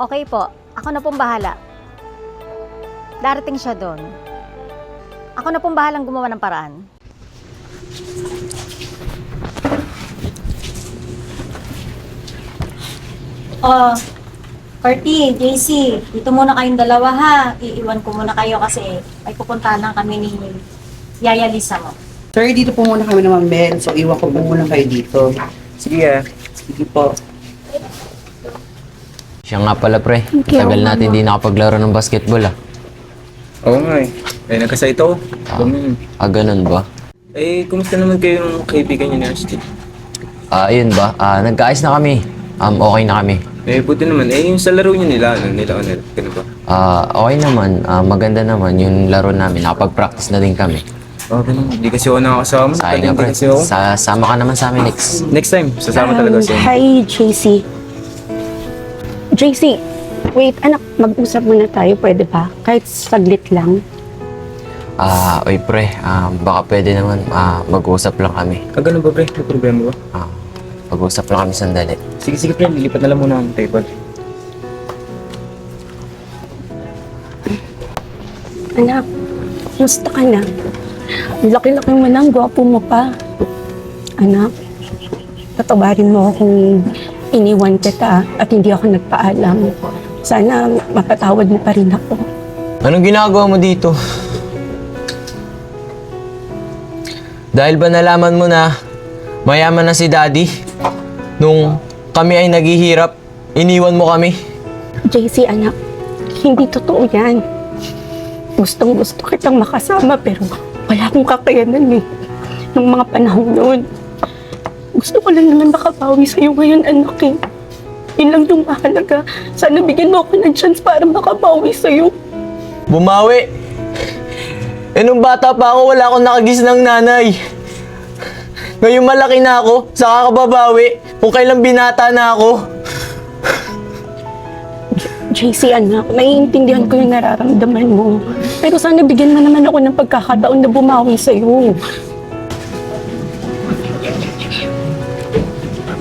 Okay po, ako na pong bahala. Darating siya doon. Ako na pong bahalang gumawa ng paraan. Oh, Party, JC, dito muna kayong dalawa ha. Iiwan ko muna kayo kasi may pupuntahan lang kami ni Yaya Lisa mo. Sir, dito po muna kami naman, Ben. So, iwan ko po muna kayo dito. Sige ah. Sige po. Siya nga pala pre, tagal natin hindi nakapaglaro ng basketball ah. Oo nga eh. Eh, nagkasite ako. Ganun ba? Eh, kumusta naman kayong kaibigan niyo ni Ashley? Ayun ba, nagkaayos na kami. Okay na kami. Eh, buti naman. Eh, yung sa laro niyo nila, nila Onel, ganun ba? Okay naman, maganda naman yung laro namin. Nakapag-practice na din kami. Ganun. Hindi kasi ako nakakasama. Sayang nga Hindi pre, kasi ako. sama ka naman sa amin next. Next time, sasama talaga siya. Hi, JC. JC, wait, anak, mag-usap muna tayo, pwede ba? Kahit saglit lang. Oy pre, baka pwede naman mag-usap lang kami. Ganun ba, pre? May problema ba? Mag-usap lang kami sandali. Sige, pre. Lilipat na lang muna ang table. Anak, musta ka na? Ang laki-laki mo na, ang gwapo mo pa. Anak, tatawarin mo akong iniwan kita at hindi ako nagpaalam. Sana mapatawad mo pa rin ako. Anong ginagawa mo dito? Dahil ba nalaman mo na mayaman na si Daddy? Nung kami ay naghihirap, iniwan mo kami? JC, anak, hindi totoo yan. Gustong-gusto kitang makasama pero wala akong kakayanan eh. Nung mga panahon noon. Gusto ko lang naman makabawi sa'yo ngayon, anak eh. Yun lang yung mahalaga. Sana bigyan mo ako ng chance para makabawi sa'yo. Bumawi! Nung bata pa ako, wala akong nakagis ng nanay. Ngayon malaki na ako, saka kababawi. Kung kailan binata na ako. JC, anak, naiintindihan ko yung nararamdaman mo. Pero sana bigyan mo naman ako ng pagkakataon na bumawi sa'yo.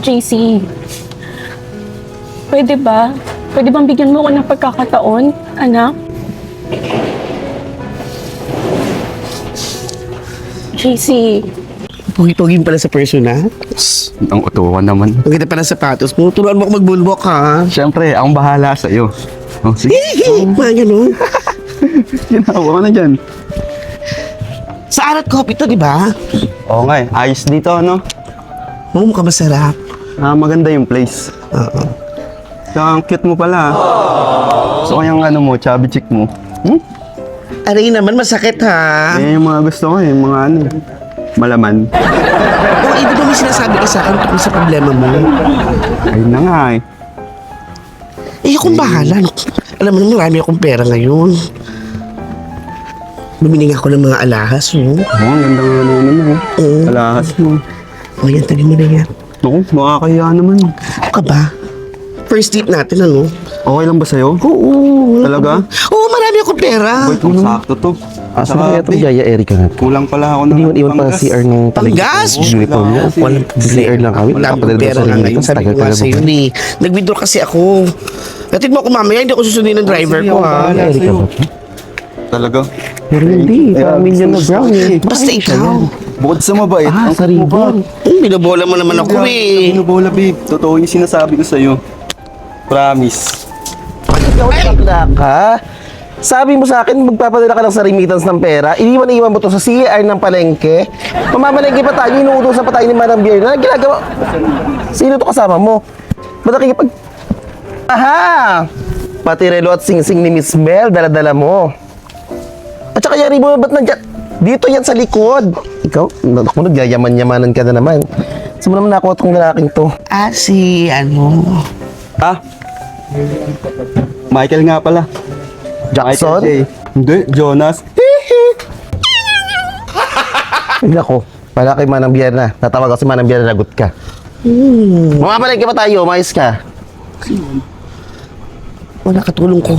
JC, pwede ba? Pwede bang bigyan mo ako ng pagkakataon, anak? JC, Pugi-pugi pala sa person, ha? Ang utuwan naman. Ang ganda pala sapatos mo. Turuan mo ako mag-moonwalk, ha? Siyempre, akong bahala sa'yo. Oh, sige. Hihi! Mga ganun. Ginawa ka na dyan. Sa Arat Coffee to, di ba? Oo nga eh. Ayos dito, ano? Oo, mukhang masarap. Maganda yung place. Oo. Saka ang cute mo pala. So, yung ano mo, chubby chick mo. Aray naman, masakit, ha? Eh, yung mga gusto ko eh. Yung mga ano, malaman. Oo, di ba may sinasabi ka sa akin tungkol sa problema mo? Ayun na nga eh. Eh, akong bahala. Alam mo naman, marami akong pera ngayon. Bumili nga ako ng mga alahas, no? Oo, ang ganda nga naman eh. Oo. Alahas mo. O, yan, tali mo na yan. Oo, makakaya naman. Ano ka ba? First date natin, ano? Okay lang ba sa'yo? Oo. Talaga? Oo, marami akong pera. Boy, kung sakto to. Asa na kaya itong Yaya Erika natin? Kulang pala ako ng Iniwan pa panggas. CR ng Panggas? Uniform niya. Walang CR lang kami. Wala akong Nakapadala pera sa nga sarili ngayon. ko. Sabi ko nga Tagal-tagal sa'yo, mo. eh. Nag-withdraw kasi ako. Gatid mo ako mamaya, hindi ako susundin ng driver ko, ha? Yaya Erika ba? Talaga? Pero hindi. Pamilya na brown eh. Basta ikaw. Bukod sa mabait, ang sa cute mo pa. ribbon. Binabola mo naman ako, eh. Binubola, babe. Totoo yung sinasabi ko sa'yo. Promise. Bakla ka? Sabi mo sa akin, magpapadala ka lang sa remittance ng pera. Iniwan mo to sa CR ng palengke. Mamamalengke pa tayo, inuutosan pa tayo ni Madam Bierna. Ginagawa. Sino to kasama mo? Ba't nakikipag... Aha! Pati relo at sing-sing ni Miss Mel, dala-dala mo. At saka yari mo, ba't nandiyan? Dito yan sa likod. Ikaw, naku, nagyayaman-yamanan ka na naman. Saan mo naman nakuha itong lalaking to? Ano? Michael nga pala. Jackson? Michael J. Hindi, Jonas. Ay, nako. Wala kay Manang Bierna. Natawag ako si Manang Bierna, lagot ka. Mamamalengke pa tayo, umayos ka. Wala katulong ko.